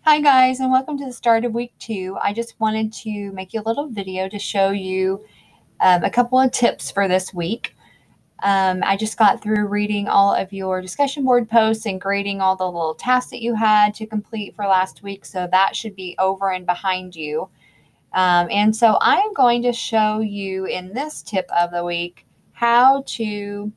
Hi guys, and welcome to the start of week 2. I just wanted to make you a little video to show you a couple of tips for this week. I just got through reading all of your discussion board posts and grading all the little tasks that you had to complete for last week, so that should be over and behind you. And so I am going to show you in this tip of the week how to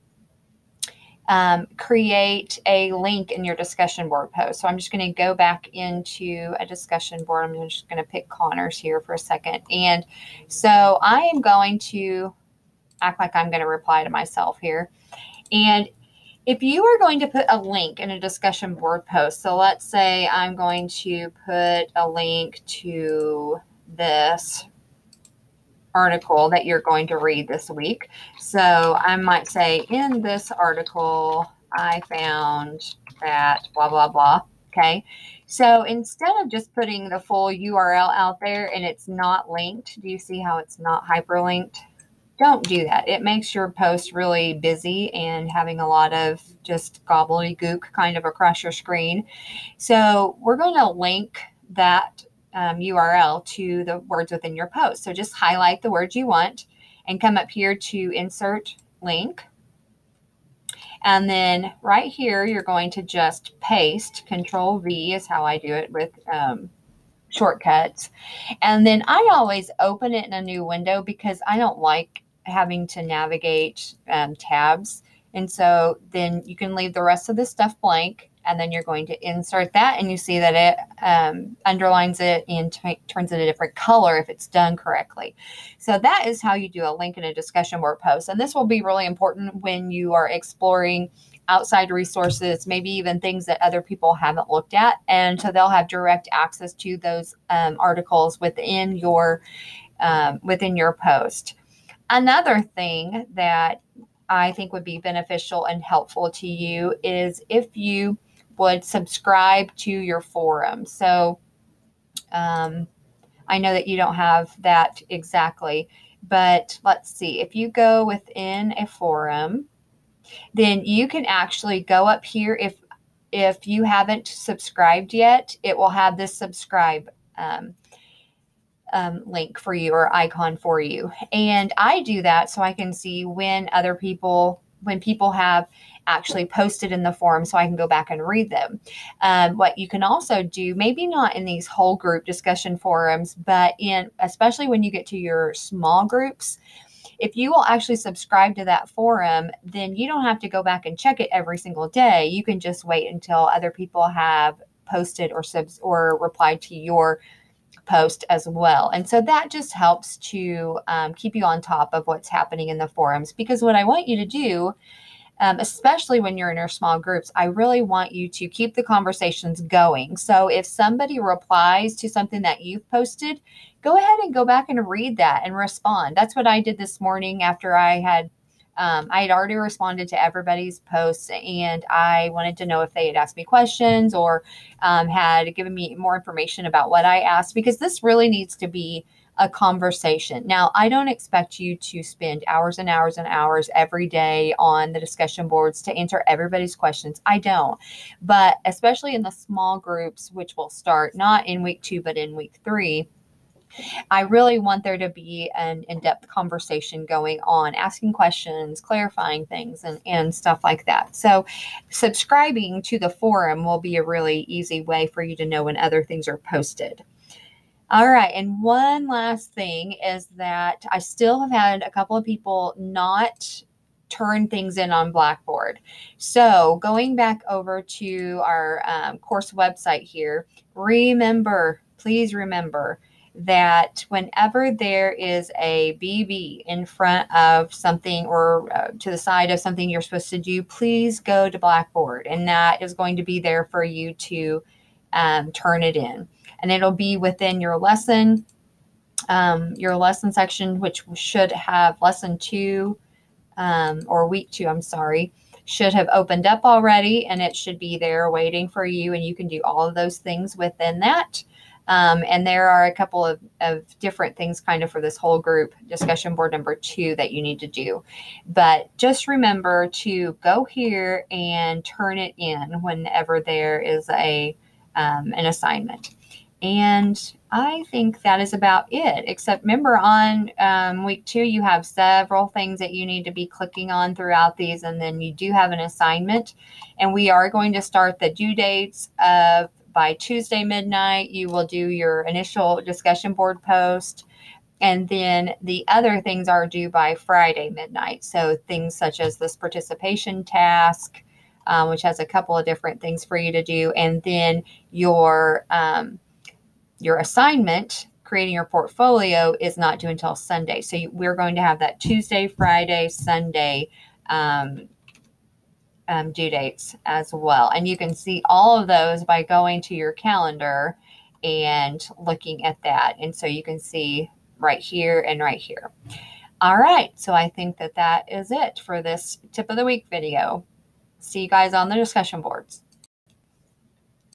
create a link in your discussion board post. So I'm just going to go back into a discussion board. I'm just going to pick Connor's here for a second. And so I am going to act like I'm going to reply to myself here. And if you are going to put a link in a discussion board post, so let's say I'm going to put a link to this article that you're going to read this week. So I might say, in this article, I found that blah, blah, blah. Okay. So instead of just putting the full URL out there and it's not linked, do you see how it's not hyperlinked? Don't do that. It makes your post really busy and having a lot of just gobbledygook kind of across your screen. So we're going to link that URL to the words within your post. So just highlight the words you want and come up here to insert link. And then right here, you're going to just paste. Control V is how I do it with shortcuts. And then I always open it in a new window because I don't like having to navigate tabs. And so then you can leave the rest of the stuff blank, and then you're going to insert that, and you see that it underlines it and turns it a different color if it's done correctly. So that is how you do a link in a discussion board post. And this will be really important when you are exploring outside resources, maybe even things that other people haven't looked at. And so they'll have direct access to those articles within your post. Another thing that I think would be beneficial and helpful to you is if you would subscribe to your forum. So I know that you don't have that exactly, but let's see. If you go within a forum, then you can actually go up here. If you haven't subscribed yet, it will have this subscribe link for you or icon for you. And I do that so I can see when people have actually posted in the forum, so I can go back and read them. What you can also do, maybe not in these whole group discussion forums, but especially when you get to your small groups, if you will actually subscribe to that forum, then you don't have to go back and check it every single day. You can just wait until other people have posted or replied to your post as well. And so that just helps to keep you on top of what's happening in the forums, because what I want you to do, especially when you're in your small groups, I really want you to keep the conversations going. So if somebody replies to something that you've posted, go ahead and go back and read that and respond. That's what I did this morning after I had already responded to everybody's posts, and I wanted to know if they had asked me questions or had given me more information about what I asked, because this really needs to be a conversation. Now, I don't expect you to spend hours and hours and hours every day on the discussion boards to answer everybody's questions. I don't. But especially in the small groups, which will start not in week 2, but in week 3, I really want there to be an in-depth conversation going on, asking questions, clarifying things, and stuff like that. So subscribing to the forum will be a really easy way for you to know when other things are posted. All right. And one last thing is that I still have had a couple of people not turn things in on Blackboard. So going back over to our course website here, please remember that whenever there is a BB in front of something or to the side of something you're supposed to do, please go to Blackboard, and that is going to be there for you to turn it in. And it'll be within your lesson section, which should have lesson 2 or week 2, I'm sorry, should have opened up already, and it should be there waiting for you, and you can do all of those things within that. And there are a couple of different things kind of for this whole group discussion board number 2 that you need to do. But just remember to go here and turn it in whenever there is a an assignment. And I think that is about it, except remember on week 2, you have several things that you need to be clicking on throughout these. And then you do have an assignment, and we are going to start the due dates of by Tuesday midnight. You will do your initial discussion board post. And then the other things are due by Friday midnight. So things such as this participation task, which has a couple of different things for you to do. And then your assignment, creating your portfolio, is not due until Sunday. So we're going to have that Tuesday, Friday, Sunday due dates as well. And you can see all of those by going to your calendar and looking at that. And so you can see right here and right here. All right. So I think that is it for this tip of the week video. See you guys on the discussion boards.